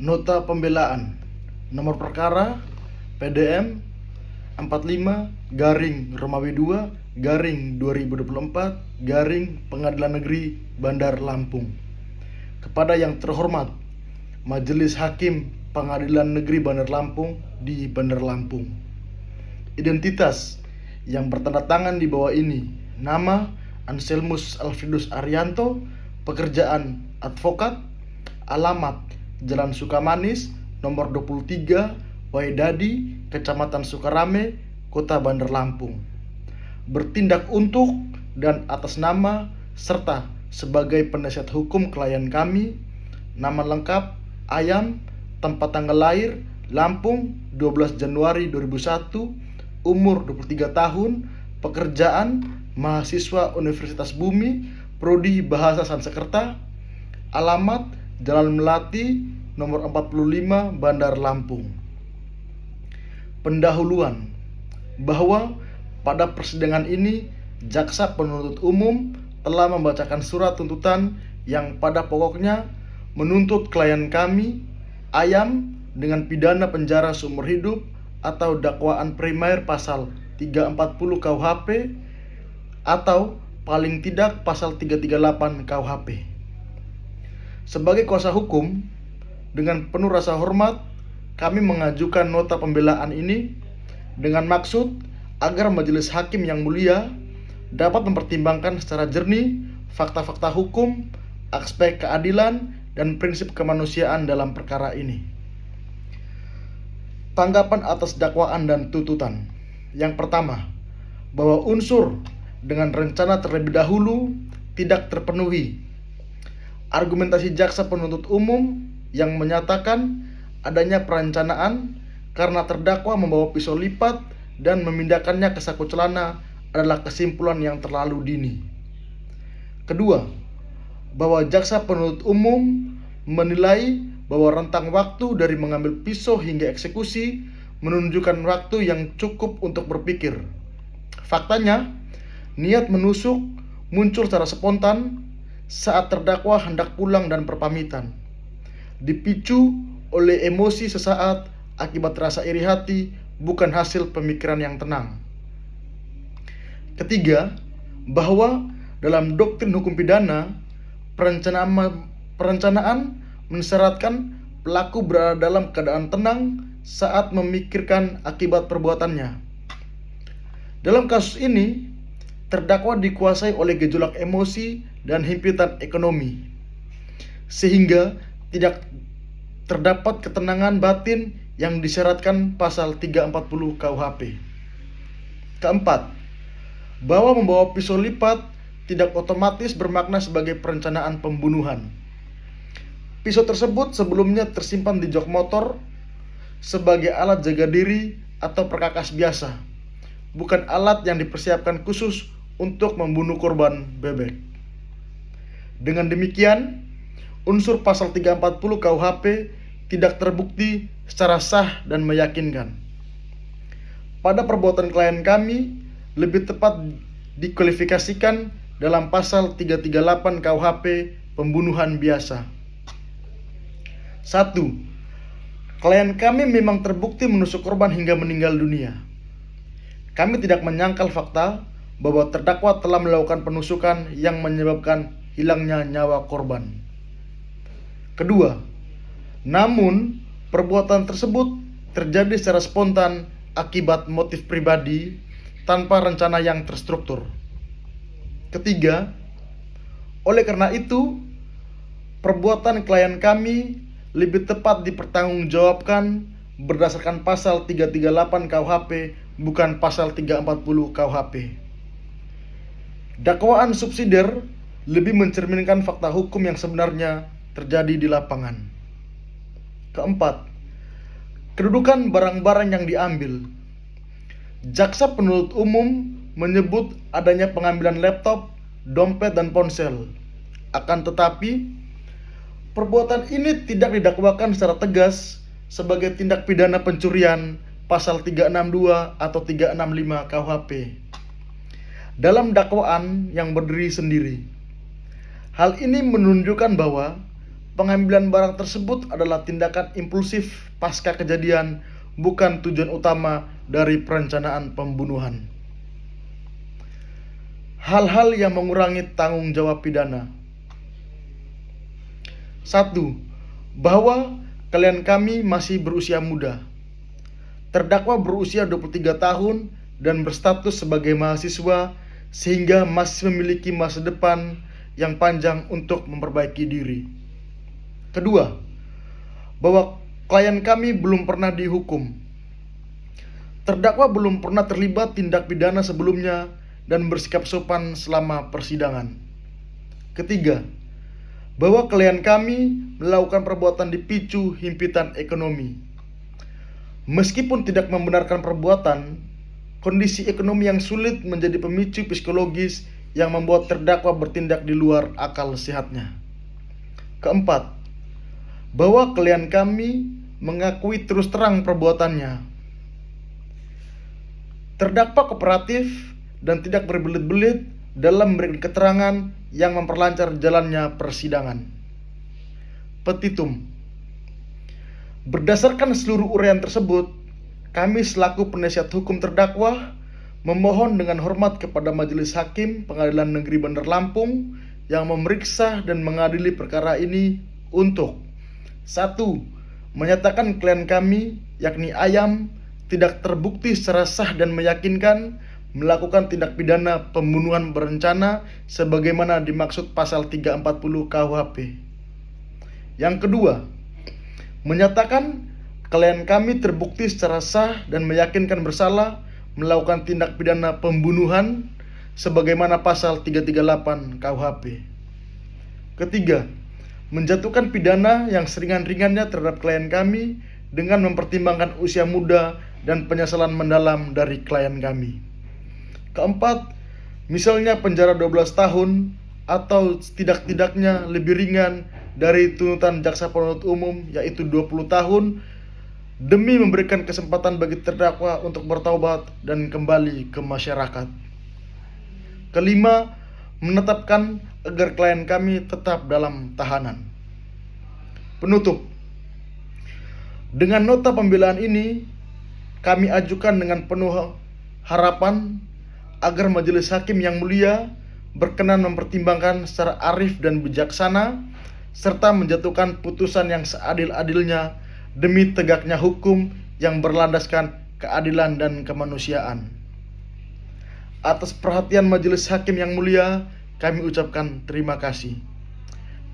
Nota pembelaan nomor perkara PDM 45-Romawi 2-2024 Pengadilan Negeri Bandar Lampung. Kepada yang terhormat Majelis Hakim Pengadilan Negeri Bandar Lampung di Bandar Lampung. Identitas yang bertanda tangan di bawah ini: nama Anselmus Alfredus Arianto, pekerjaan advokat, alamat Jalan Sukamanis, nomor 23, Waidadi, Kecamatan Sukarame, Kota Bandar Lampung. Bertindak untuk dan atas nama serta sebagai penasihat hukum klien kami. Nama lengkap Ayam, tempat tanggal lahir Lampung 12 Januari 2001, umur 23 tahun, pekerjaan mahasiswa Universitas Bumi, prodi Bahasa Sanskerta, alamat Jalan Melati nomor 45 Bandar Lampung. Pendahuluan bahwa pada persidangan ini jaksa penuntut umum telah membacakan surat tuntutan yang pada pokoknya menuntut klien kami Ayam dengan pidana penjara seumur hidup atau dakwaan primer pasal 340 KUHP atau paling tidak pasal 338 KUHP. Sebagai kuasa hukum, dengan penuh rasa hormat, kami mengajukan nota pembelaan ini dengan maksud agar majelis hakim yang mulia dapat mempertimbangkan secara jernih fakta-fakta hukum, aspek keadilan, dan prinsip kemanusiaan dalam perkara ini. Tanggapan atas dakwaan dan tuntutan. Yang pertama, bahwa unsur dengan rencana terlebih dahulu tidak terpenuhi. Argumentasi jaksa penuntut umum yang menyatakan adanya perencanaan karena terdakwa membawa pisau lipat dan memindahkannya ke saku celana adalah kesimpulan yang terlalu dini. Kedua, bahwa jaksa penuntut umum menilai bahwa rentang waktu dari mengambil pisau hingga eksekusi menunjukkan waktu yang cukup untuk berpikir. Faktanya, niat menusuk muncul secara spontan saat terdakwa hendak pulang dan berpamitan, dipicu oleh emosi sesaat akibat rasa iri hati, bukan hasil pemikiran yang tenang. Ketiga, bahwa dalam doktrin hukum pidana, perencanaan mensyaratkan pelaku berada dalam keadaan tenang saat memikirkan akibat perbuatannya. Dalam kasus ini, terdakwa dikuasai oleh gejolak emosi dan himpitan ekonomi, sehingga tidak terdapat ketenangan batin yang disyaratkan pasal 340 KUHP. Keempat, bahwa membawa pisau lipat tidak otomatis bermakna sebagai perencanaan pembunuhan. Pisau tersebut sebelumnya tersimpan di jok motor sebagai alat jaga diri atau perkakas biasa, bukan alat yang dipersiapkan khusus untuk membunuh korban bebek. Dengan demikian, unsur pasal 340 KUHP tidak terbukti secara sah dan meyakinkan. Pada perbuatan klien kami lebih tepat dikualifikasikan dalam pasal 338 KUHP pembunuhan biasa. 1. Klien kami memang terbukti menusuk korban hingga meninggal dunia. Kami tidak menyangkal fakta bahwa terdakwa telah melakukan penusukan yang menyebabkan hilangnya nyawa korban. Kedua, namun perbuatan tersebut terjadi secara spontan akibat motif pribadi tanpa rencana yang terstruktur. Ketiga, oleh karena itu, perbuatan klien kami lebih tepat dipertanggungjawabkan berdasarkan pasal 338 KUHP bukan pasal 340 KUHP. Dakwaan subsidiar lebih mencerminkan fakta hukum yang sebenarnya terjadi di lapangan. Keempat, kedudukan barang-barang yang diambil. Jaksa penuntut umum menyebut adanya pengambilan laptop, dompet, dan ponsel. Akan tetapi, perbuatan ini tidak didakwakan secara tegas sebagai tindak pidana pencurian pasal 362 atau 365 KUHP. Dalam dakwaan yang berdiri sendiri. Hal ini menunjukkan bahwa pengambilan barang tersebut adalah tindakan impulsif pasca kejadian, bukan tujuan utama dari perencanaan pembunuhan. Hal-hal yang mengurangi tanggung jawab pidana. 1. Bahwa klien kami masih berusia muda. Terdakwa berusia 23 tahun dan berstatus sebagai mahasiswa, sehingga masih memiliki masa depan yang panjang untuk memperbaiki diri. Kedua, bahwa klien kami belum pernah dihukum. Terdakwa belum pernah terlibat tindak pidana sebelumnya dan bersikap sopan selama persidangan. Ketiga, bahwa klien kami melakukan perbuatan dipicu himpitan ekonomi. Meskipun tidak membenarkan perbuatan, kondisi ekonomi yang sulit menjadi pemicu psikologis yang membuat terdakwa bertindak di luar akal sehatnya. Keempat, bahwa klien kami mengakui terus terang perbuatannya. Terdakwa kooperatif dan tidak berbelit-belit dalam memberikan keterangan yang memperlancar jalannya persidangan. Petitum. Berdasarkan seluruh uraian tersebut, kami selaku penasihat hukum terdakwa memohon dengan hormat kepada Majelis Hakim Pengadilan Negeri Bandar Lampung yang memeriksa dan mengadili perkara ini untuk 1. Menyatakan klien kami, yakni Ayam, tidak terbukti secara sah dan meyakinkan melakukan tindak pidana pembunuhan berencana sebagaimana dimaksud pasal 340 KUHP. Yang kedua, menyatakan klien kami terbukti secara sah dan meyakinkan bersalah melakukan tindak pidana pembunuhan sebagaimana pasal 338 KUHP. Ketiga, menjatuhkan pidana yang seringan-ringannya terhadap klien kami dengan mempertimbangkan usia muda dan penyesalan mendalam dari klien kami. Keempat, misalnya penjara 12 tahun atau setidak-tidaknya lebih ringan dari tuntutan jaksa penuntut umum, yaitu 20 tahun, demi memberikan kesempatan bagi terdakwa untuk bertaubat dan kembali ke masyarakat. Kelima, menetapkan agar klien kami tetap dalam tahanan. Penutup. Dengan nota pembelaan ini, kami ajukan dengan penuh harapan agar Majelis Hakim yang mulia berkenan mempertimbangkan secara arif dan bijaksana serta menjatuhkan putusan yang seadil-adilnya demi tegaknya hukum yang berlandaskan keadilan dan kemanusiaan. Atas perhatian Majelis Hakim yang mulia, kami ucapkan terima kasih.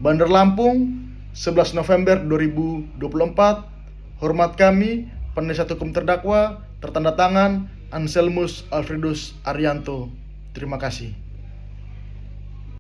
Bandar Lampung, 11 November 2024. Hormat kami, penasihat hukum terdakwa, tertanda tangan Anselmus Alfredus Arianto. Terima kasih.